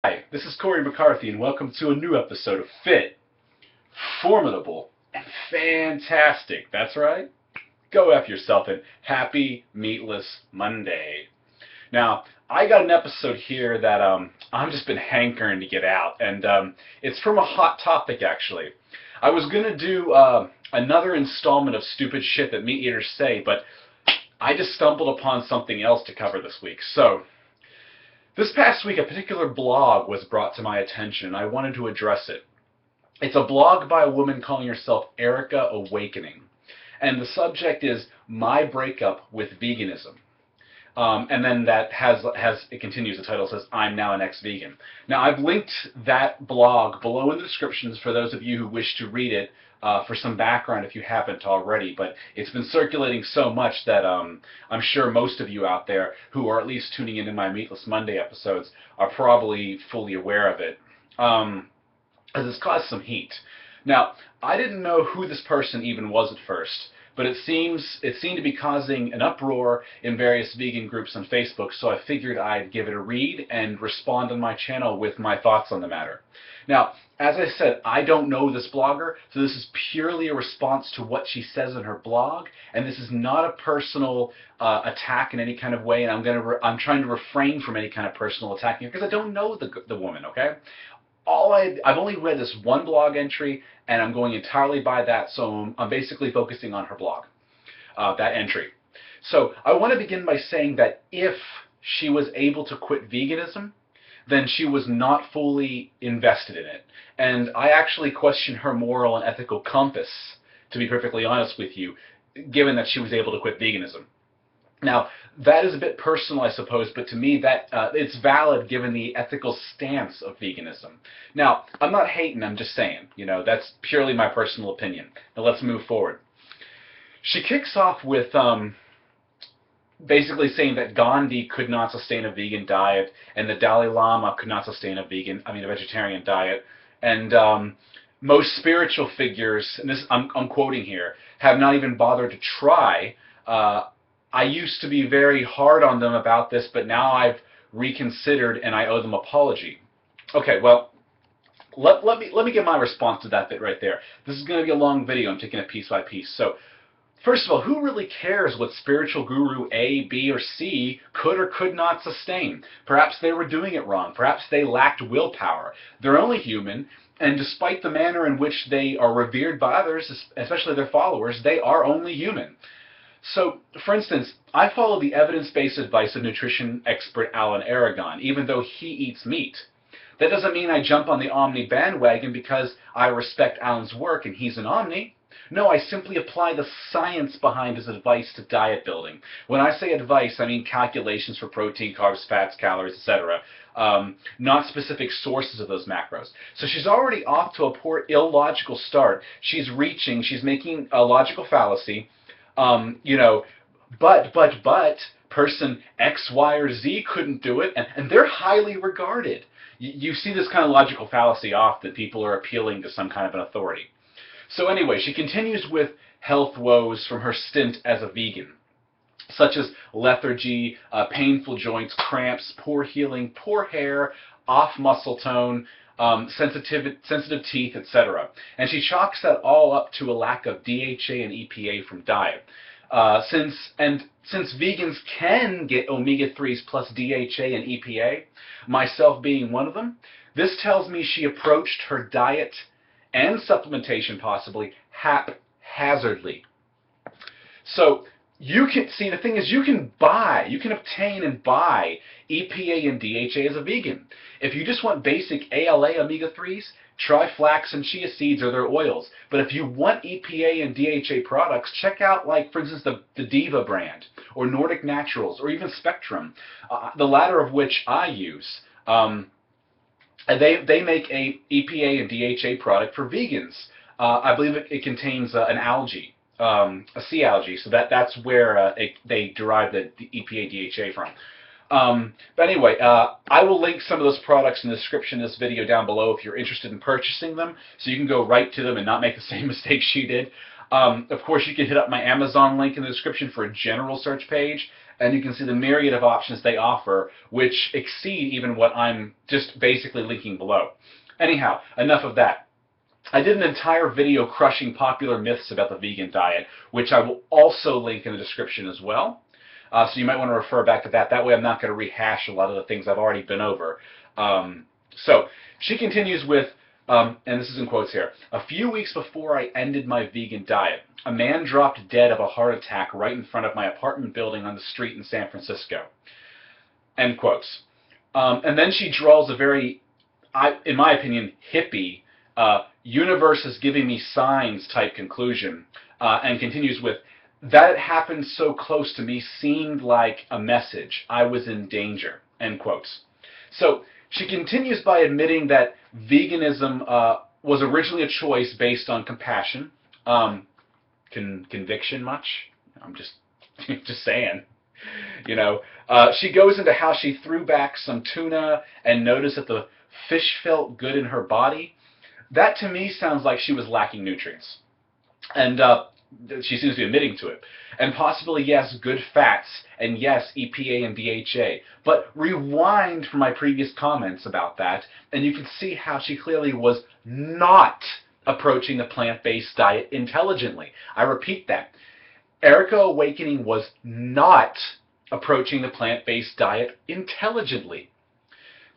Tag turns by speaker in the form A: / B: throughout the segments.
A: Hi, this is Corey McCarthy, and welcome to a new episode of Fit, Formidable, and Fantastic. That's right. Go F yourself and happy Meatless Monday. Now, I got an episode here that I've just been hankering to get out, and it's from a hot topic, actually. I was going to do another installment of stupid shit that meat eaters say, but I just stumbled upon something else to cover this week. So, this past week, a particular blog was brought to my attention, and I wanted to address it. It's a blog by a woman calling herself Erika Awakening, and the subject is My Breakup with Veganism. And then it continues, the title says, I'm now an ex-vegan. Now, I've linked that blog below in the descriptions for those of you who wish to read it for some background if you haven't already, but it's been circulating so much that I'm sure most of you out there who are at least tuning into my Meatless Monday episodes are probably fully aware of it, as it's caused some heat. Now, I didn't know who this person even was at first, but it seemed to be causing an uproar in various vegan groups on Facebook, so I figured I'd give it a read and respond on my channel with my thoughts on the matter. Now, as I said, I don't know this blogger, so this is purely a response to what she says in her blog, and this is not a personal attack in any kind of way, and I'm trying to refrain from any kind of personal attacking her because I don't know the woman, okay? I've only read this one blog entry, and I'm going entirely by that, so I'm basically focusing on her blog, that entry. So I want to begin by saying that if she was able to quit veganism, then she was not fully invested in it. And I actually question her moral and ethical compass, to be perfectly honest with you, given that she was able to quit veganism. Now, that is a bit personal, I suppose, but to me, it's valid given the ethical stance of veganism. Now, I'm not hating, I'm just saying, that's purely my personal opinion. Now, let's move forward. She kicks off with basically saying that Gandhi could not sustain a vegan diet, and the Dalai Lama could not sustain a vegetarian diet, and most spiritual figures, and this I'm quoting here, have not even bothered to try. I used to be very hard on them about this, but now I've reconsidered and I owe them an apology. Okay, well, let me get my response to that bit right there. This is going to be a long video. I'm taking it piece by piece. So, first of all, who really cares what spiritual guru A, B, or C could or could not sustain? Perhaps they were doing it wrong. Perhaps they lacked willpower. They're only human, and despite the manner in which they are revered by others, especially their followers, they are only human. So, for instance, I follow the evidence-based advice of nutrition expert Alan Aragon, even though he eats meat. That doesn't mean I jump on the Omni bandwagon because I respect Alan's work and he's an Omni. No, I simply apply the science behind his advice to diet building. When I say advice, I mean calculations for protein, carbs, fats, calories, etc., not specific sources of those macros. So she's already off to a poor, illogical start. She's making a logical fallacy. But person X, Y, or Z couldn't do it, and they're highly regarded. You see this kind of logical fallacy often. People are appealing to some kind of an authority. So anyway, she continues with health woes from her stint as a vegan, such as lethargy, painful joints, cramps, poor healing, poor hair, off muscle tone, sensitive teeth, etc. And she chalks that all up to a lack of DHA and EPA from diet. Since vegans can get omega-3s plus DHA and EPA, myself being one of them, this tells me she approached her diet and supplementation possibly haphazardly. So you can see, the thing is, you can obtain and buy EPA and DHA as a vegan. If you just want basic ALA omega-3s, try flax and chia seeds or their oils. But if you want EPA and DHA products, check out, like, for instance, the Diva brand, or Nordic Naturals, or even Spectrum, the latter of which I use. They make a EPA and DHA product for vegans. I believe it contains an algae. A sea algae, so that's where they derive the EPA DHA from. But anyway, I will link some of those products in the description of this video down below if you're interested in purchasing them, so you can go right to them and not make the same mistake she did. Of course, you can hit up my Amazon link in the description for a general search page, and you can see the myriad of options they offer, which exceed even what I'm just basically linking below. Anyhow, enough of that. I did an entire video crushing popular myths about the vegan diet, which I will also link in the description as well. So you might want to refer back to that. That way I'm not going to rehash a lot of the things I've already been over. So she continues with, and this is in quotes here, "A few weeks before I ended my vegan diet, a man dropped dead of a heart attack right in front of my apartment building on the street in San Francisco." End quotes. And then she draws a very, in my opinion, hippie, universe is giving me signs type conclusion, and continues with, "That it happened so close to me seemed like a message. I was in danger." End quotes. So she continues by admitting that veganism was originally a choice based on compassion. Conviction much? I'm just saying. You know, she goes into how she threw back some tuna and noticed that the fish felt good in her body. That to me sounds like she was lacking nutrients. And she seems to be admitting to it. And possibly, yes, good fats, and yes, EPA and DHA. But rewind from my previous comments about that, and you can see how she clearly was not approaching the plant-based diet intelligently. I repeat that. Erika Awakening was not approaching the plant-based diet intelligently.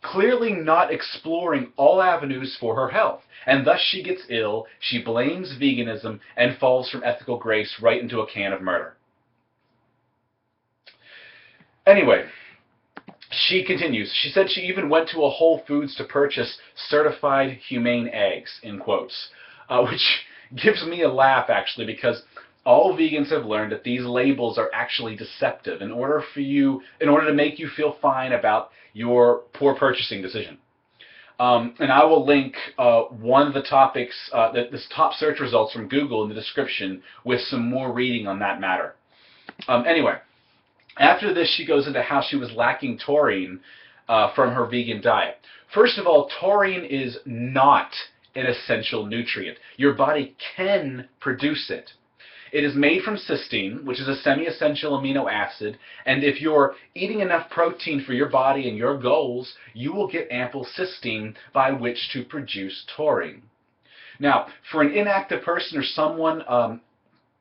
A: Clearly not exploring all avenues for her health, and thus she gets ill, she blames veganism, and falls from ethical grace right into a can of murder. Anyway, she continues. She said she even went to a Whole Foods to purchase certified humane eggs, in quotes, which gives me a laugh, actually, because all vegans have learned that these labels are actually deceptive in order to make you feel fine about your poor purchasing decision. And I will link one of the topics, this top search results from Google in the description with some more reading on that matter. Anyway, after this she goes into how she was lacking taurine from her vegan diet. First of all, taurine is not an essential nutrient. Your body can produce it. It is made from cysteine, which is a semi-essential amino acid, and if you're eating enough protein for your body and your goals, you will get ample cysteine by which to produce taurine. Now, for an inactive person or someone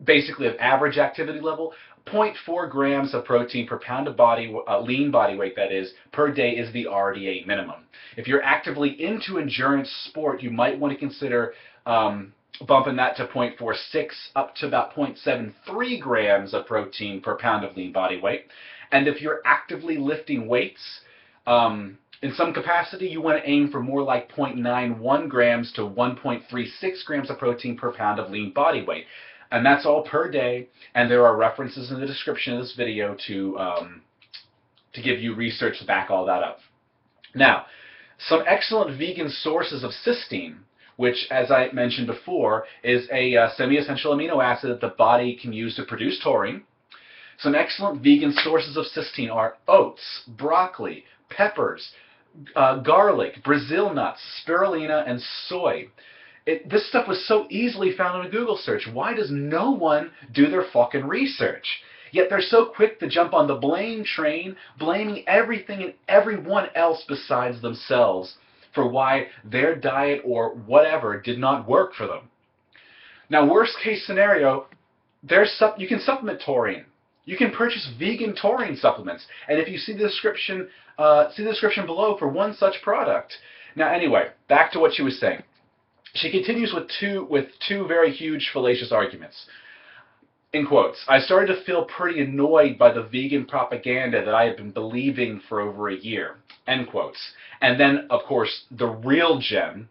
A: basically of average activity level, 0.4 grams of protein per pound of lean body weight, that is, per day is the RDA minimum. If you're actively into endurance sport, you might want to consider bumping that to 0.46 up to about 0.73 grams of protein per pound of lean body weight. And if you're actively lifting weights in some capacity, you want to aim for more like 0.91 grams to 1.36 grams of protein per pound of lean body weight. And that's all per day, and there are references in the description of this video to give you research to back all that up. Now, some excellent vegan sources of cysteine, which, as I mentioned before, is a semi-essential amino acid that the body can use to produce taurine. Some excellent vegan sources of cysteine are oats, broccoli, peppers, garlic, Brazil nuts, spirulina, and soy. This stuff was so easily found in a Google search. Why does no one do their fucking research? Yet they're so quick to jump on the blame train, blaming everything and everyone else besides themselves for why their diet or whatever did not work for them. Now, worst case scenario, you can supplement taurine. You can purchase vegan taurine supplements, and if you see the description below for one such product. Now, anyway, back to what she was saying. She continues with two very huge fallacious arguments. In quotes, "I started to feel pretty annoyed by the vegan propaganda that I had been believing for over a year." End quotes. And then, of course, the real gem,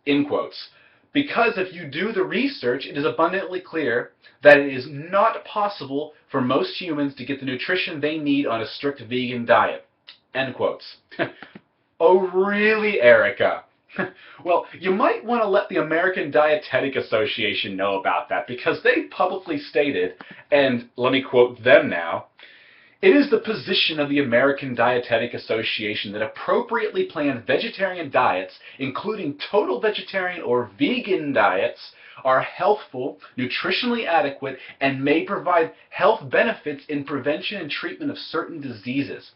A: in quotes, "Because if you do the research, it is abundantly clear that it is not possible for most humans to get the nutrition they need on a strict vegan diet." End quotes. Oh, really, Erika? Well, you might want to let the American Dietetic Association know about that, because they publicly stated, and let me quote them now, "It is the position of the American Dietetic Association that appropriately planned vegetarian diets, including total vegetarian or vegan diets, are healthful, nutritionally adequate, and may provide health benefits in prevention and treatment of certain diseases.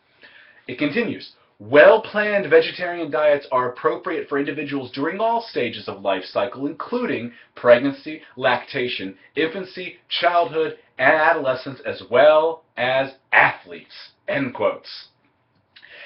A: It continues. Well-planned vegetarian diets are appropriate for individuals during all stages of life cycle, including pregnancy, lactation, infancy, childhood, and adolescence, as well as athletes. End quotes.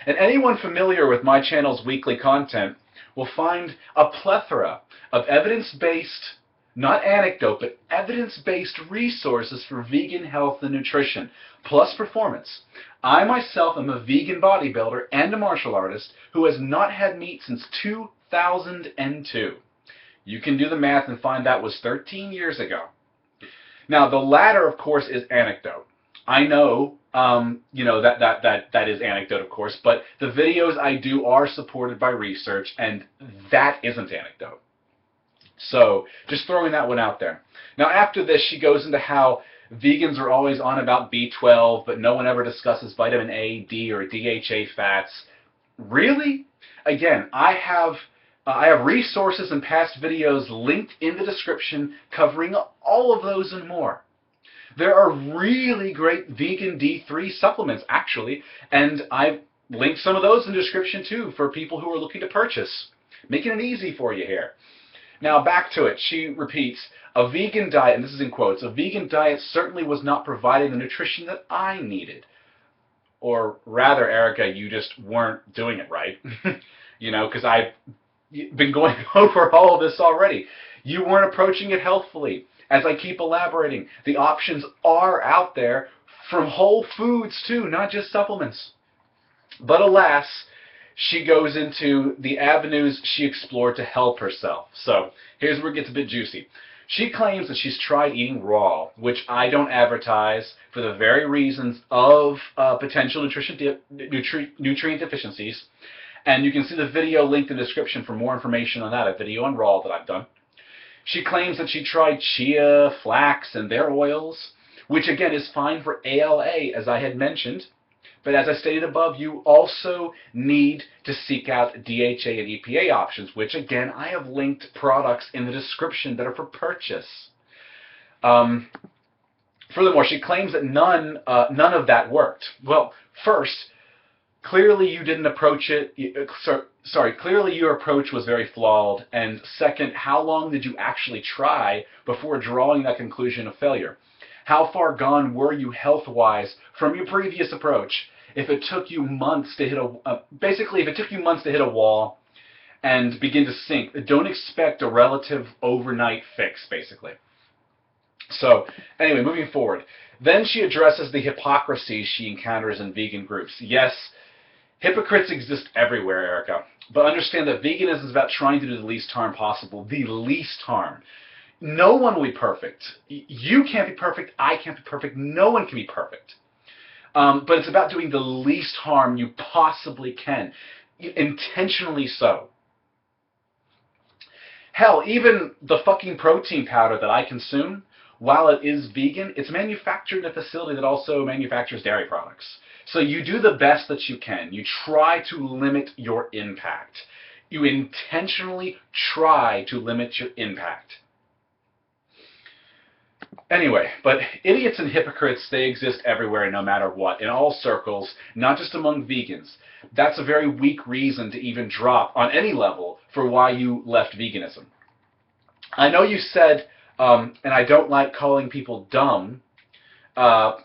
A: And anyone familiar with my channel's weekly content will find a plethora of evidence-based, not anecdote, but evidence-based resources for vegan health and nutrition, plus performance. I myself am a vegan bodybuilder and a martial artist who has not had meat since 2002. You can do the math and find that was 13 years ago. Now, the latter, of course, is anecdote. I know, that is anecdote, of course, but the videos I do are supported by research, and that isn't anecdote. So, just throwing that one out there. Now, after this, she goes into how vegans are always on about B12, but no one ever discusses vitamin A, D, or DHA fats. Really? Again, I have resources and past videos linked in the description covering all of those and more. There are really great vegan D3 supplements, actually, and I've linked some of those in the description, too, for people who are looking to purchase. Making it easy for you here. Now, back to it. She repeats, a vegan diet, and this is in quotes, a vegan diet certainly was not providing the nutrition that I needed. Or rather, Erica, you just weren't doing it right. Because I've been going over all of this already. You weren't approaching it healthfully. As I keep elaborating, the options are out there from whole foods too, not just supplements. But alas, she goes into the avenues she explored to help herself. So here's where it gets a bit juicy. She claims that she's tried eating raw, which I don't advertise for the very reasons of potential nutrient deficiencies. And you can see the video linked in the description for more information on that, a video on raw that I've done. She claims that she tried chia, flax, and their oils, which again is fine for ALA, as I had mentioned. But as I stated above, you also need to seek out DHA and EPA options, which again, I have linked products in the description that are for purchase. Furthermore, she claims that none of that worked. Well, first, clearly you didn't approach it, clearly your approach was very flawed, and second, how long did you actually try before drawing that conclusion of failure? How far gone were you health-wise from your previous approach? If it took you months to hit if it took you months to hit a wall and begin to sink, don't expect a relative overnight fix, basically. So, anyway, moving forward. Then she addresses the hypocrisy she encounters in vegan groups. Yes, hypocrites exist everywhere, Erica, but understand that veganism is about trying to do the least harm possible, the least harm. No one will be perfect. You can't be perfect, I can't be perfect, no one can be perfect. But it's about doing the least harm you possibly can, intentionally so. Hell, even the fucking protein powder that I consume, while it is vegan, it's manufactured in a facility that also manufactures dairy products. So you do the best that you can. You try to limit your impact. You intentionally try to limit your impact. Anyway, but idiots and hypocrites, they exist everywhere no matter what, in all circles, not just among vegans. That's a very weak reason to even drop, on any level, for why you left veganism. I know you said, and I don't like calling people dumb, that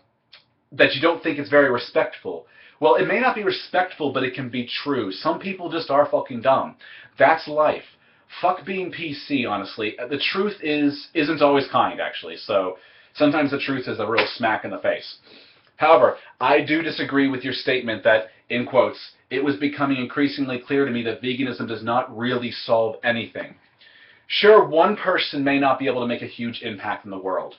A: you don't think it's very respectful. Well, it may not be respectful, but it can be true. Some people just are fucking dumb. That's life. Fuck being PC, honestly. The truth isn't always kind, actually, so sometimes the truth is a real smack in the face. However, I do disagree with your statement that, in quotes, it was becoming increasingly clear to me that veganism does not really solve anything. Sure, one person may not be able to make a huge impact in the world.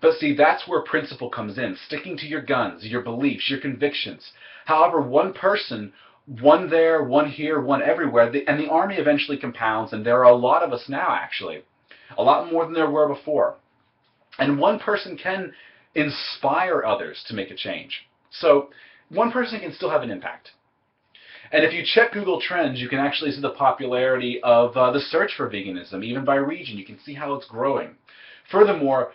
A: But see, that's where principle comes in, sticking to your guns, your beliefs, your convictions. However, one person, one there, one here, one everywhere, and the army eventually compounds, and there are a lot of us now, actually. A lot more than there were before. And one person can inspire others to make a change. So, one person can still have an impact. And if you check Google Trends, you can actually see the popularity of the search for veganism, even by region. You can see how it's growing. Furthermore,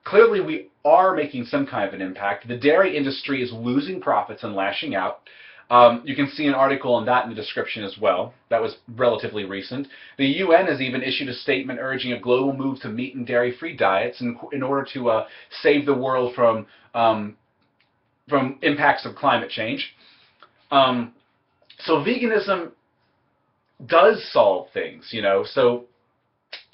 A: clearly we are making some kind of an impact. The dairy industry is losing profits and lashing out. You can see an article on that in the description as well. That was relatively recent. The UN has even issued a statement urging a global move to meat and dairy-free diets in order to save the world from impacts of climate change. So veganism does solve things, you know. So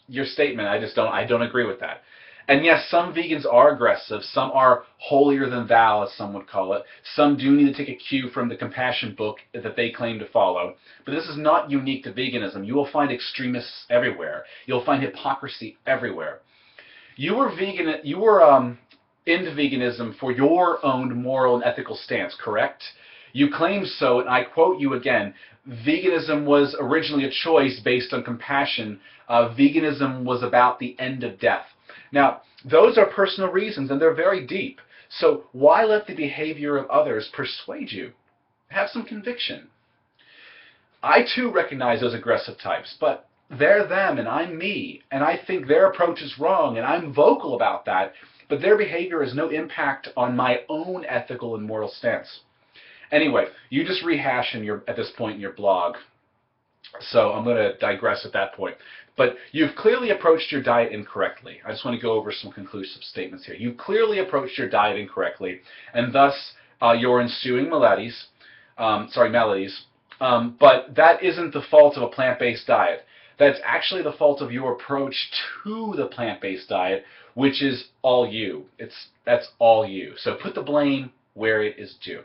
A: your statement, I don't agree with that. And yes, some vegans are aggressive. Some are holier than thou, as some would call it. Some do need to take a cue from the compassion book that they claim to follow. But this is not unique to veganism. You will find extremists everywhere. You'll find hypocrisy everywhere. You were into veganism for your own moral and ethical stance, correct? You claim so, and I quote you again, veganism was originally a choice based on compassion. Veganism was about the end of death. Now, those are personal reasons, and they're very deep. So why let the behavior of others persuade you? Have some conviction. I, too, recognize those aggressive types, but they're them, and I'm me, and I think their approach is wrong, and I'm vocal about that, but their behavior has no impact on my own ethical and moral stance. Anyway, you just rehash at this point in your blog, so I'm going to digress at that point. But you've clearly approached your diet incorrectly. I just want to go over some conclusive statements here. You've clearly approached your diet incorrectly, and thus you're ensuing maladies. But that isn't the fault of a plant-based diet. That's actually the fault of your approach to the plant-based diet, which is all you. That's all you. So put the blame where it is due.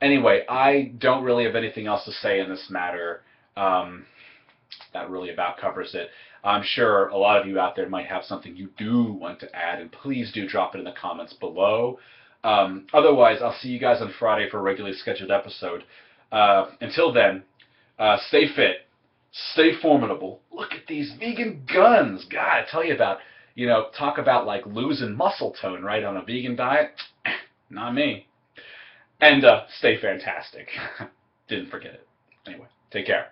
A: Anyway, I don't really have anything else to say in this matter. That really about covers it. I'm sure a lot of you out there might have something you do want to add, and please do drop it in the comments below. Otherwise, I'll see you guys on Friday for a regularly scheduled episode. Until then, stay fit, stay formidable. Look at these vegan guns. God, I tell you about, talk about like losing muscle tone, right, on a vegan diet. Not me. And stay fantastic. Didn't forget it. Anyway, take care.